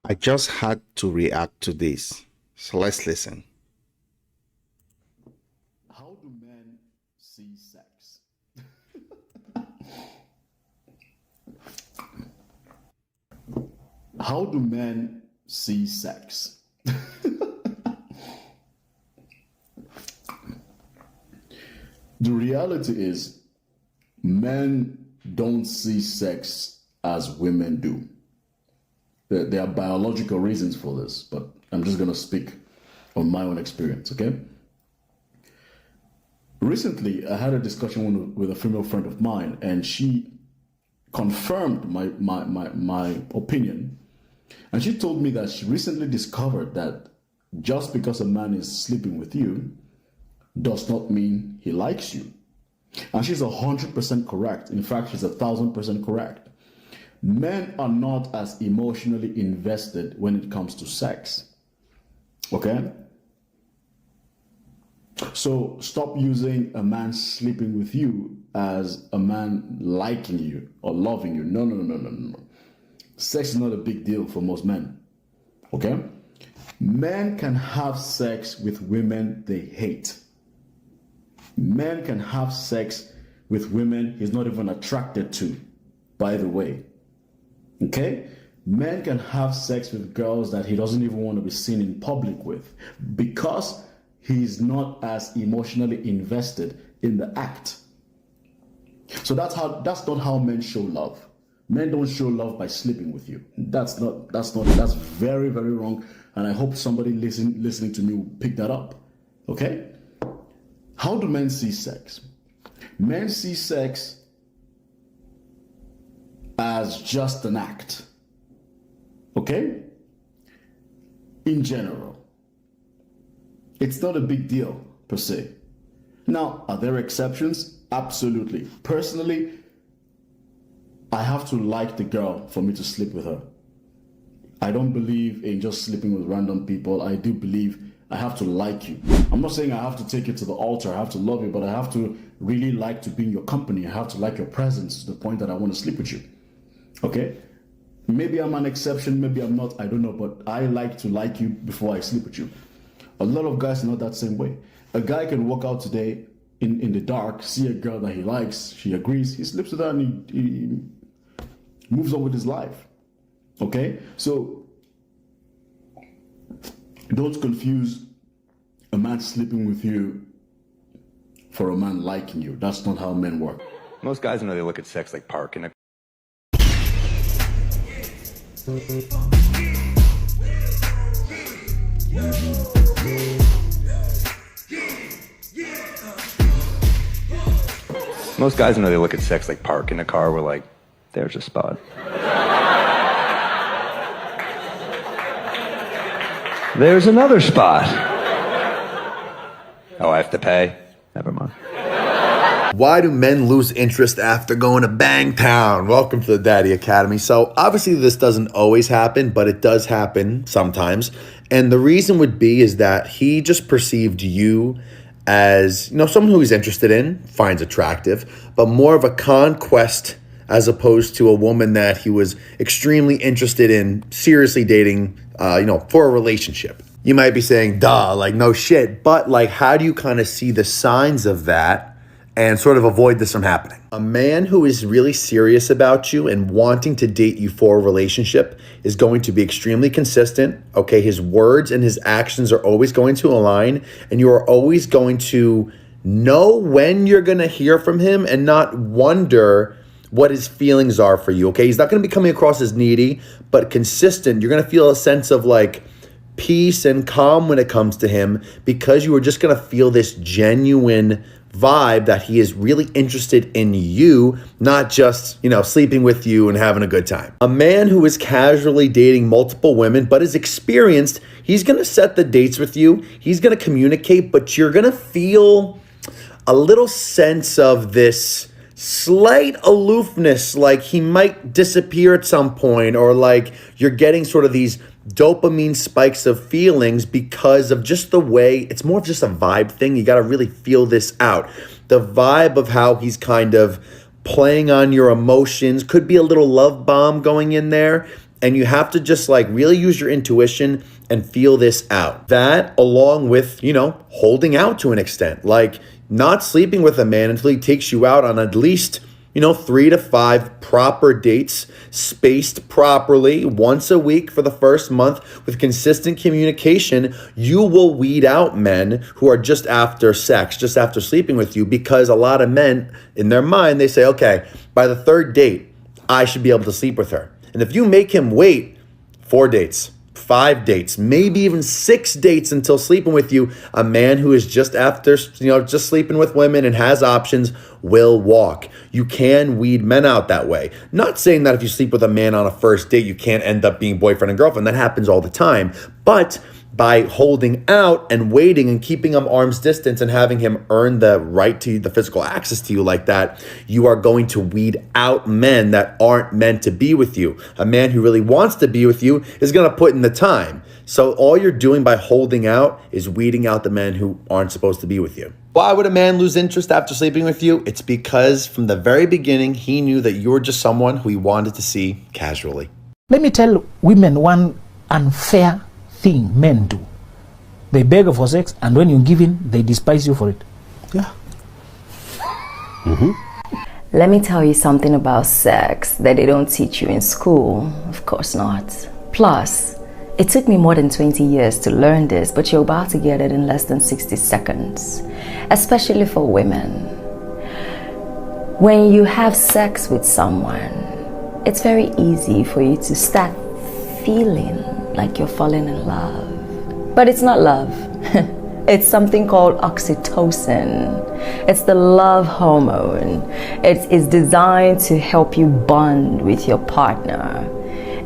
I just had to react to this. So let's listen. How do men see sex? How do men see sex? The reality is, men don't see sex as women do. There are biological reasons for this, but I'm just going to speak on my own experience, okay? Recently, I had a discussion with a female friend of mine, and she confirmed my opinion. And she told me that she recently discovered that just because a man is sleeping with you does not mean he likes you. And she's 100% correct. In fact, she's 1,000% correct. Men are not as emotionally invested when it comes to sex. Okay? So stop using a man sleeping with you as a man liking you or loving you. No, no, no, no, no, no. Sex is not a big deal for most men. Okay? Men can have sex with women they hate. Men can have sex with women he's not even attracted to, by the way. Okay? Men can have sex with girls that he doesn't even want to be seen in public with because he's not as emotionally invested in the act. So that's not how men show love. Men don't show love by sleeping with you. That's very, very wrong. And I hope somebody listening to me will pick that up. Okay? How do men see sex? Men see sex as just an act. Okay? In general. It's not a big deal, per se. Now, are there exceptions? Absolutely. Personally, I have to like the girl for me to sleep with her. I don't believe in just sleeping with random people. I do believe I have to like you. I'm not saying I have to take you to the altar, I have to love you, but I have to really like to be in your company. I have to like your presence to the point that I want to sleep with you. Okay? Maybe I'm an exception, maybe I'm not, I don't know, but I like to like you before I sleep with you. A lot of guys are not that same way. A guy can walk out today in the dark, see a girl that he likes, she agrees, he sleeps with her and he moves on with his life. Okay? So don't confuse a man sleeping with you for a man liking you. That's not how men work. Most guys know they look at sex like parking a Most guys know they look at sex like parking a car. We're like, there's a spot. There's another spot. Oh, I have to pay? Never mind. Why do men lose interest after going to Bangtown? Welcome to the Daddy Academy. So obviously this doesn't always happen, but it does happen sometimes. And the reason would be is that he just perceived you as, someone who he's interested in, finds attractive, but more of a conquest as opposed to a woman that he was extremely interested in seriously dating, for a relationship. You might be saying, duh, like no shit, but like how do you kind of see the signs of that and sort of avoid this from happening? A man who is really serious about you and wanting to date you for a relationship is going to be extremely consistent. Okay, his words and his actions are always going to align, and you are always going to know when you're going to hear from him and not wonder what his feelings are for you. Okay, he's not going to be coming across as needy, but consistent. You're going to feel a sense of like peace and calm when it comes to him because you are just going to feel this genuine vibe that he is really interested in you, not just, sleeping with you and having a good time. A man who is casually dating multiple women but is experienced, he's going to set the dates with you. He's going to communicate, but you're going to feel a little sense of this slight aloofness, like he might disappear at some point, or like you're getting sort of these dopamine spikes of feelings because of just the way, it's more of just a vibe thing. You got to really feel this out. The vibe of how he's kind of playing on your emotions, could be a little love bomb going in there. And you have to just like really use your intuition and feel this out. That along with, holding out to an extent, like not sleeping with a man until he takes you out on at least 3 to 5 proper dates, spaced properly once a week for the first month with consistent communication. You will weed out men who are just after sex, just after sleeping with you, because a lot of men in their mind, they say, okay, by the 3rd date, I should be able to sleep with her. And if you make him wait 4 dates, 5 dates, maybe even 6 dates until sleeping with you, a man who is just after, just sleeping with women and has options will walk. You can weed men out that way. Not saying that if you sleep with a man on a first date, you can't end up being boyfriend and girlfriend. That happens all the time. But by holding out and waiting and keeping him arm's distance and having him earn the right to the physical access to you like that, you are going to weed out men that aren't meant to be with you. A man who really wants to be with you is going to put in the time. So all you're doing by holding out is weeding out the men who aren't supposed to be with you. Why would a man lose interest after sleeping with you? It's because from the very beginning, he knew that you were just someone who he wanted to see casually. Let me tell women one unfair thing men do. They beg for sex, and when you give in, they despise you for it. Yeah. Let me tell you something about sex that they don't teach you in school. Of course not. Plus, it took me more than 20 years to learn this, but you're about to get it in less than 60 seconds, especially for women. When you have sex with someone, it's very easy for you to start feeling like you're falling in love. But it's not love. It's something called oxytocin. It's the love hormone. It is designed to help you bond with your partner.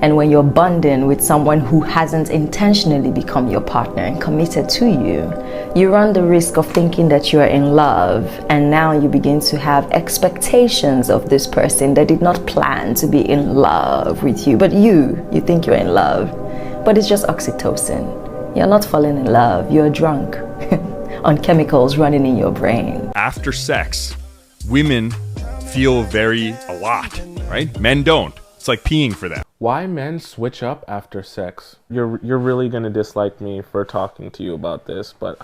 And when you're bonding with someone who hasn't intentionally become your partner and committed to you, you run the risk of thinking that you are in love, and now you begin to have expectations of this person that did not plan to be in love with you. But you think you're in love, but it's just oxytocin. You're not falling in love, you're drunk on chemicals running in your brain. After sex, women feel a lot, right? Men don't. It's like peeing for them. Why men switch up after sex? You're really gonna dislike me for talking to you about this, but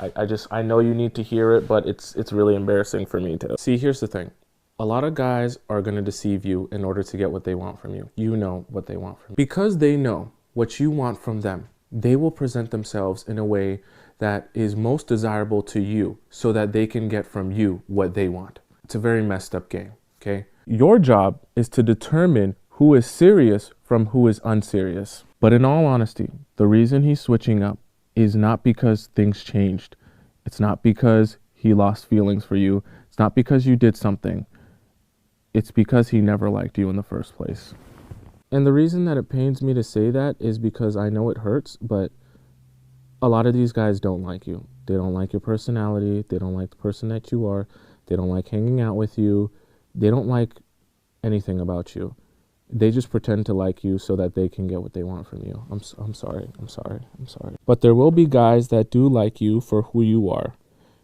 I know you need to hear it, but it's really embarrassing for me to. See, here's the thing. A lot of guys are gonna deceive you in order to get what they want from you. You know what they want from you. Because they know what you want from them, they will present themselves in a way that is most desirable to you so that they can get from you what they want. It's a very messed up game, okay? Your job is to determine who is serious from who is unserious. But in all honesty, the reason he's switching up is not because things changed. It's not because he lost feelings for you. It's not because you did something. It's because he never liked you in the first place. And the reason that it pains me to say that is because I know it hurts, but a lot of these guys don't like you. They don't like your personality. They don't like the person that you are. They don't like hanging out with you. They don't like anything about you. They just pretend to like you so that they can get what they want from you. I'm sorry. But there will be guys that do like you for who you are.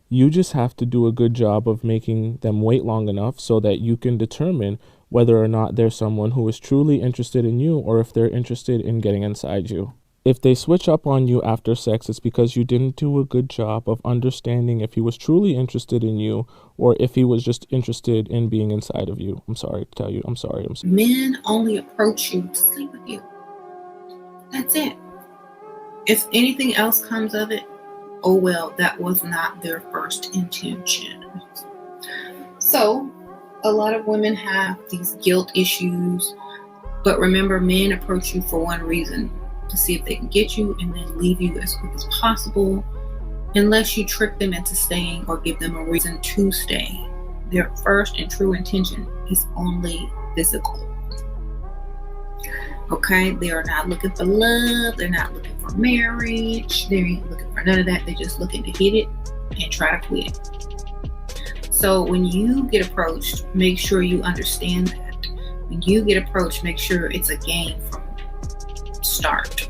You just have to do a good job of making them wait long enough so that you can determine whether or not they're someone who is truly interested in you or if they're interested in getting inside you. If they switch up on you after sex, it's because you didn't do a good job of understanding if he was truly interested in you or if he was just interested in being inside of you. I'm sorry to tell you. I'm sorry. Men only approach you to sleep with you. That's it. If anything else comes of it, oh well, that was not their first intention. So, a lot of women have these guilt issues, but remember, men approach you for one reason: to see if they can get you and then leave you as quick as possible, unless you trick them into staying or give them a reason to stay. Their first and true intention is only physical. Okay, they are not looking for love, they're not looking for marriage, they ain't looking for none of that. They're just looking to hit it and try to quit. So when you get approached, make sure you understand that. When you get approached, make sure it's a game from start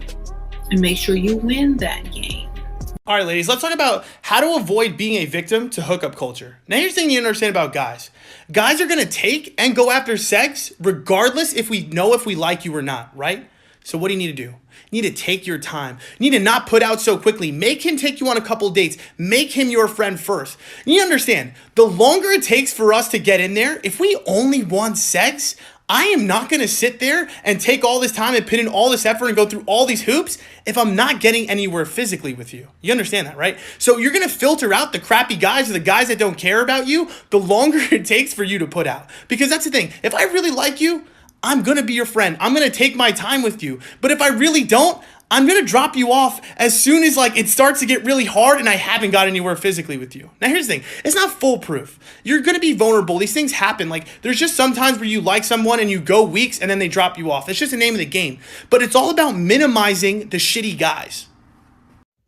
and make sure you win that game. All right, ladies, let's talk about how to avoid being a victim to hookup culture. Now, here's the thing you understand about guys. Guys are going to take and go after sex regardless if we like you or not, right? So what do you need to do? You need to take your time. You need to not put out so quickly. Make him take you on a couple dates. Make him your friend first. You understand, the longer it takes for us to get in there, if we only want sex, I am not going to sit there and take all this time and put in all this effort and go through all these hoops if I'm not getting anywhere physically with you. You understand that, right? So you're going to filter out the crappy guys or the guys that don't care about you the longer it takes for you to put out. Because that's the thing. If I really like you, I'm going to be your friend. I'm going to take my time with you. But if I really don't, I'm going to drop you off as soon as it starts to get really hard and I haven't got anywhere physically with you. Now here's the thing. It's not foolproof. You're going to be vulnerable. These things happen. There's just sometimes where you like someone and you go weeks and then they drop you off. It's just the name of the game. But it's all about minimizing the shitty guys.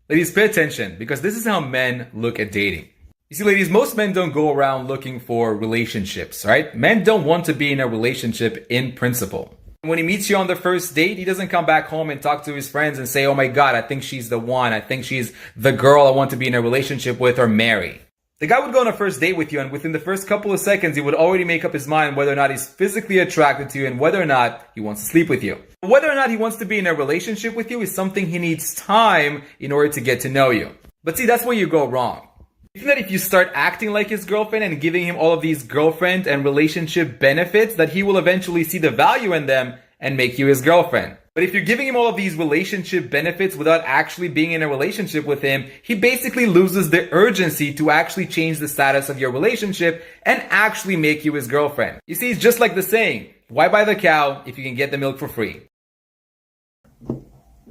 Ladies, pay attention, because this is how men look at dating. You see, ladies, most men don't go around looking for relationships, right? Men don't want to be in a relationship in principle. When he meets you on the first date, he doesn't come back home and talk to his friends and say, oh my God, I think she's the one. I think she's the girl I want to be in a relationship with or marry. The guy would go on a first date with you, and within the first couple of seconds, he would already make up his mind whether or not he's physically attracted to you and whether or not he wants to sleep with you. Whether or not he wants to be in a relationship with you is something he needs time in order to get to know you. But see, that's where you go wrong. You think that if you start acting like his girlfriend and giving him all of these girlfriend and relationship benefits, that he will eventually see the value in them and make you his girlfriend. But if you're giving him all of these relationship benefits without actually being in a relationship with him, he basically loses the urgency to actually change the status of your relationship and actually make you his girlfriend. You see, it's just like the saying, why buy the cow if you can get the milk for free?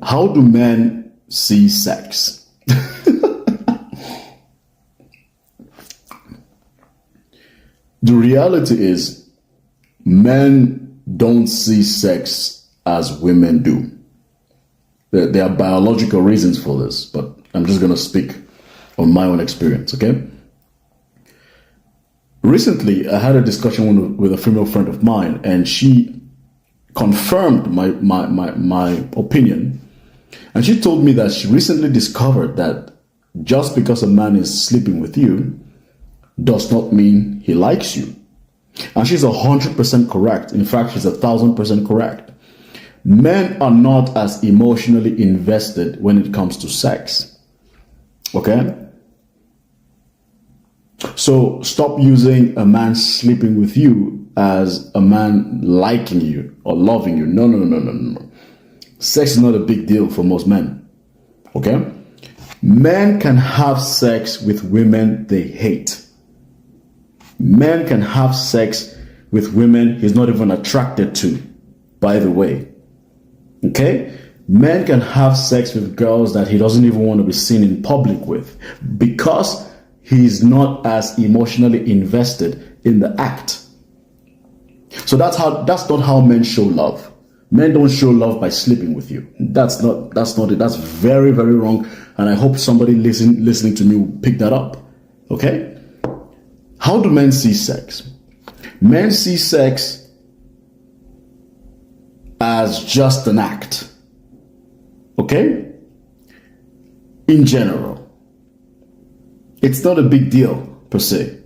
How do men see sex? The reality is, men don't see sex as women do. There are biological reasons for this, but I'm just going to speak on my own experience, okay? Recently, I had a discussion with a female friend of mine, and she confirmed my opinion. And she told me that she recently discovered that just because a man is sleeping with you does not mean he likes you. And she's 100% correct. In fact, she's 1,000% correct. Men are not as emotionally invested when it comes to sex. Okay? So stop using a man sleeping with you as a man liking you or loving you. No. Sex is not a big deal for most men. Okay? Men can have sex with women they hate. Men can have sex with women he's not even attracted to, by the way. Okay? Men can have sex with girls that he doesn't even want to be seen in public with because he's not as emotionally invested in the act. So that's not how men show love. Men don't show love by sleeping with you. That's not it. That's very, very wrong. And I hope somebody listening to me will pick that up. Okay? How do men see sex? Men see sex as just an act. Okay? In general. It's not a big deal per se.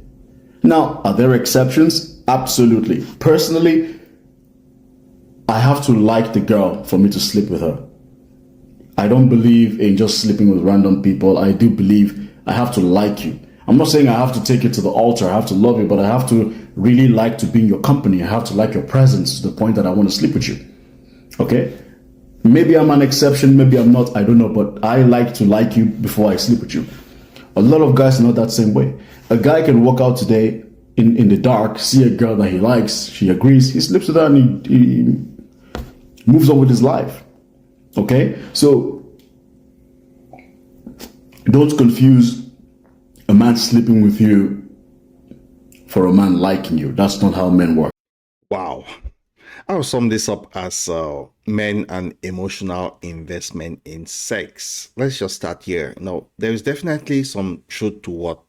Now, are there exceptions? Absolutely. Personally, I have to like the girl for me to sleep with her. I don't believe in just sleeping with random people. I do believe I have to like you. I'm not saying I have to take you to the altar, I have to love you, but I have to really like to be in your company. I have to like your presence to the point that I want to sleep with you. Okay? Maybe I'm an exception, maybe I'm not, I don't know, but I like to like you before I sleep with you. A lot of guys are not that same way. A guy can walk out today in the dark, see a girl that he likes, she agrees, he sleeps with her and he moves on with his life. Okay? So, don't confuse a man sleeping with you for a man liking you. That's not how men work. Wow. I'll sum this up as men and emotional investment in sex. Let's just start here. Now, there is definitely some truth to what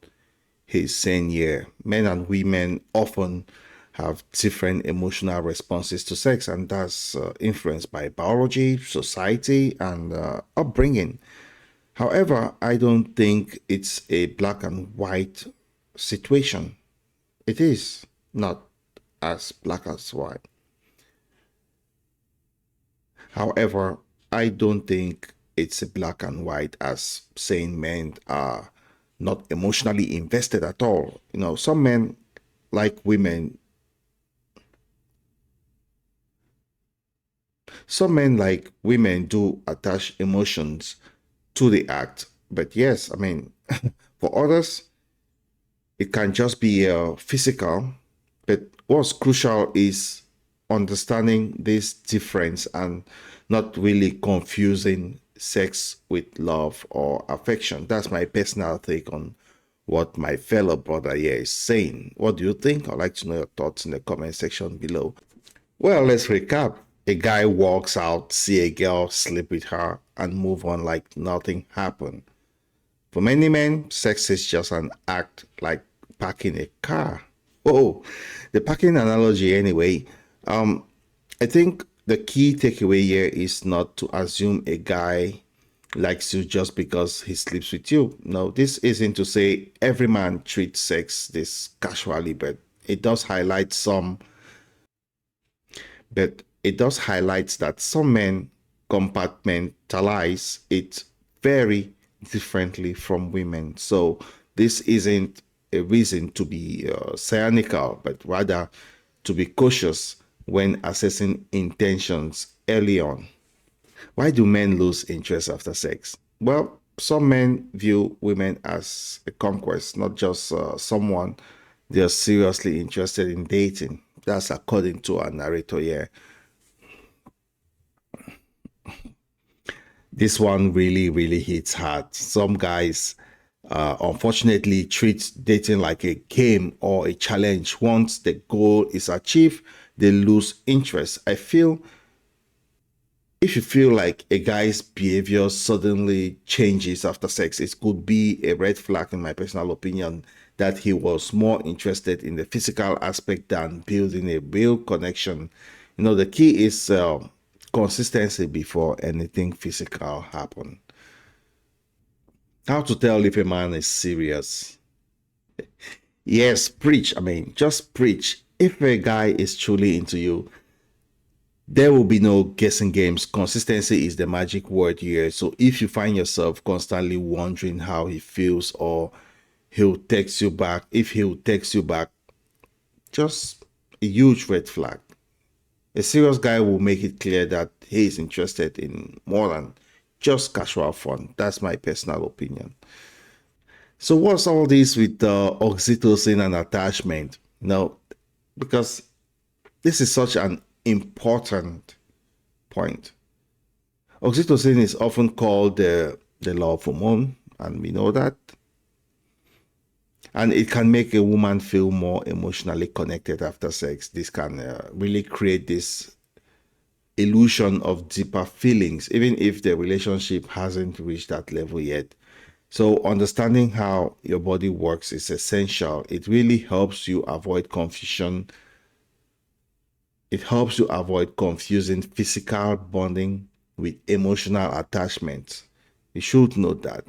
he's saying here. Men and women often have different emotional responses to sex, and that's influenced by biology, society, and upbringing. However, I don't think it's a black and white situation. It is not as black as white. However, I don't think it's a black and white as saying men are not emotionally invested at all. Some men, like women, do attach emotions to the act. But yes, for others, it can just be physical. But what's crucial is understanding this difference and not really confusing sex with love or affection. That's my personal take on what my fellow brother here is saying. What do you think? I'd like to know your thoughts in the comment section below. Well, let's recap. A guy walks out, see a girl, sleep with her, and move on like nothing happened. For many men, sex is just an act like parking a car. Oh, the parking analogy anyway. I think the key takeaway here is not to assume a guy likes you just because he sleeps with you. No, this isn't to say every man treats sex this casually, but it does highlight that some men compartmentalize it very differently from women. So this isn't a reason to be cynical, but rather to be cautious when assessing intentions early on. Why do men lose interest after sex? Well, some men view women as a conquest, not just someone they're seriously interested in dating. That's according to our narrator here. This one really, really hits hard. Some guys, unfortunately, treat dating like a game or a challenge. Once the goal is achieved, they lose interest. I feel if you feel like a guy's behavior suddenly changes after sex, it could be a red flag, in my personal opinion, that he was more interested in the physical aspect than building a real connection. The key is consistency before anything physical happen. How to tell if a man is serious? Yes, preach. Just preach. If a guy is truly into you, there will be no guessing games. Consistency is the magic word here. So if you find yourself constantly wondering how he feels or if he'll text you back, just a huge red flag. A serious guy will make it clear that he is interested in more than just casual fun. That's my personal opinion. So what's all this with oxytocin and attachment? Because this is such an important point. Oxytocin is often called the love hormone, and we know that. And it can make a woman feel more emotionally connected after sex. This can really create this illusion of deeper feelings, even if the relationship hasn't reached that level yet. So understanding how your body works is essential. It really helps you avoid confusion. It helps you avoid confusing physical bonding with emotional attachment. You should know that.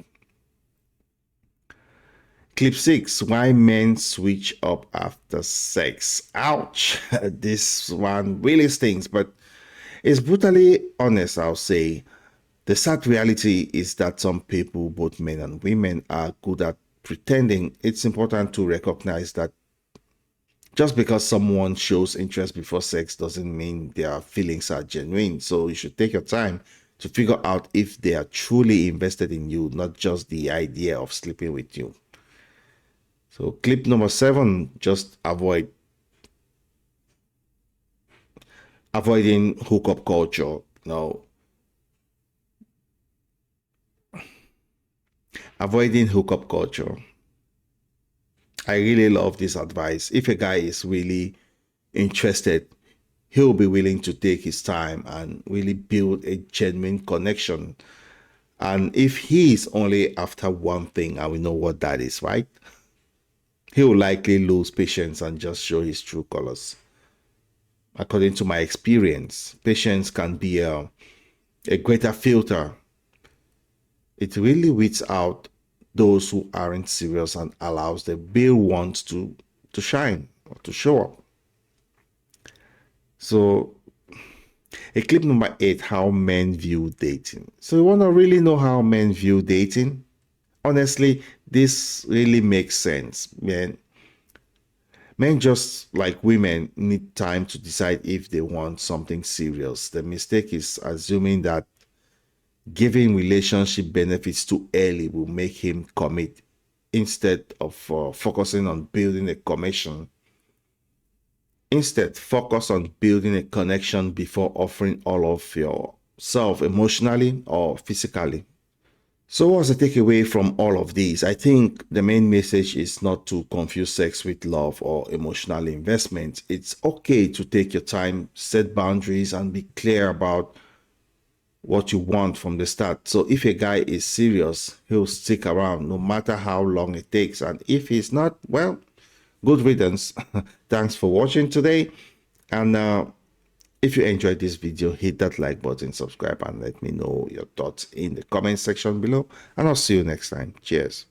Clip 6, why men switch up after sex. Ouch. This one really stings, but it's brutally honest, I'll say. The sad reality is that some people, both men and women, are good at pretending. It's important to recognize that just because someone shows interest before sex doesn't mean their feelings are genuine. So you should take your time to figure out if they are truly invested in you, not just the idea of sleeping with you. So clip number 7, just avoiding hookup culture. Avoiding hookup culture. I really love this advice. If a guy is really interested, he'll be willing to take his time and really build a genuine connection. And if he is only after one thing, and we know what that is, right? He will likely lose patience and just show his true colors. According to my experience, patience can be a greater filter. It really weeds out those who aren't serious and allows the real ones to shine or to show up. So Hey, clip number 8, how men view dating. So you want to really know how men view dating? Honestly, this really makes sense, man. Men, just like women, need time to decide if they want something serious. The mistake is assuming that giving relationship benefits too early will make him commit instead of focusing on building a connection. Instead, focus on building a connection before offering all of yourself emotionally or physically. So what's the takeaway from all of these? I think the main message is not to confuse sex with love or emotional investment. It's okay to take your time, set boundaries, and be clear about what you want from the start. So if a guy is serious, he'll stick around no matter how long it takes. And if he's not, well, good riddance. Thanks for watching today. And if you enjoyed this video, hit that like button, subscribe, and let me know your thoughts in the comment section below. And I'll see you next time. Cheers.